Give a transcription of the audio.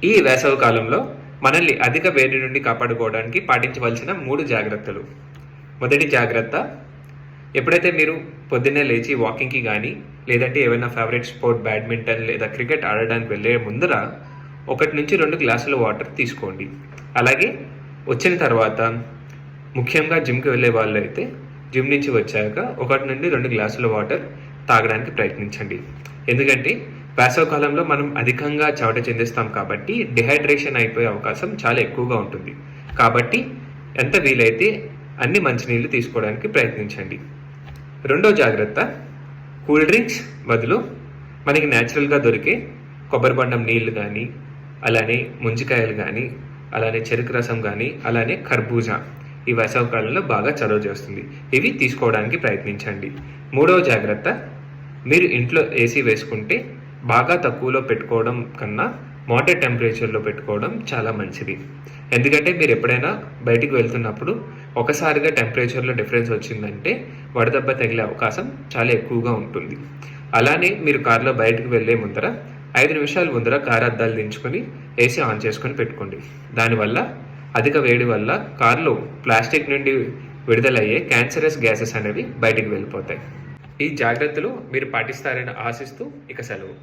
ఈ వేసవి కాలంలో మనల్ని అధిక వేడి నుండి కాపాడుకోవడానికి పాటించవలసిన 3 జాగ్రత్తలు. మొదటి జాగ్రత్త, ఎప్పుడైతే మీరు పొద్దున్నే లేచి వాకింగ్‌కి గానీ, లేదంటే ఏవైనా ఫేవరెట్ స్పోర్ట్ బ్యాడ్మింటన్ లేదా క్రికెట్ ఆడడానికి వెళ్ళే ముందర 1-2 గ్లాసుల వాటర్ తీసుకోండి. అలాగే వచ్చిన తర్వాత ముఖ్యంగా జిమ్‌కి వెళ్ళే వాళ్ళైతే జిమ్ నుంచి వచ్చాక 1-2 గ్లాసుల వాటర్ తాగడానికి ప్రయత్నించండి. ఎందుకంటే వేసవికాలంలో మనం అధికంగా చెమట చిందిస్తాం కాబట్టి డిహైడ్రేషన్ అయిపోయే అవకాశం చాలా ఎక్కువగా ఉంటుంది. కాబట్టి ఎంత వీలైతే అన్ని మంచినీళ్ళు తీసుకోవడానికి ప్రయత్నించండి. రెండో జాగ్రత్త, కూల్ డ్రింక్స్ బదులు మనకి న్యాచురల్గా దొరికే కొబ్బరి బొండం నీళ్ళు కానీ, అలానే ముంజికాయలు కానీ, అలానే చెరుకు రసం కానీ, అలానే కర్బూజా ఈ వేసవికాలంలో బాగా చలువ చేస్తుంది. ఇవి తీసుకోవడానికి ప్రయత్నించండి. మూడవ జాగ్రత్త, మీరు ఇంట్లో ఏసీ వేసుకుంటే బాగా తక్కువలో పెట్టుకోవడం కన్నా మోడరేట్ టెంపరేచర్లో పెట్టుకోవడం చాలా మంచిది. ఎందుకంటే మీరు ఎప్పుడైనా బయటికి వెళ్తున్నప్పుడు ఒకసారిగా టెంపరేచర్లో డిఫరెన్స్ వచ్చిందంటే వడదెబ్బ తగిలే అవకాశం చాలా ఎక్కువగా ఉంటుంది. అలానే మీరు కారులో బయటకు వెళ్ళే ముందర 5 నిమిషాల ముందర కారు అద్దాలు దించుకొని ఏసీ ఆన్ చేసుకొని పెట్టుకోండి. దానివల్ల అధిక వేడి వల్ల కారులో ప్లాస్టిక్ నుండి విడుదలయ్యే క్యాన్సరస్ గ్యాసెస్ అనేవి బయటికి వెళ్ళిపోతాయి. ఈ జాగ్రత్తలు మీరు పాటిస్తారని ఆశిస్తూ ఇక సెలవు.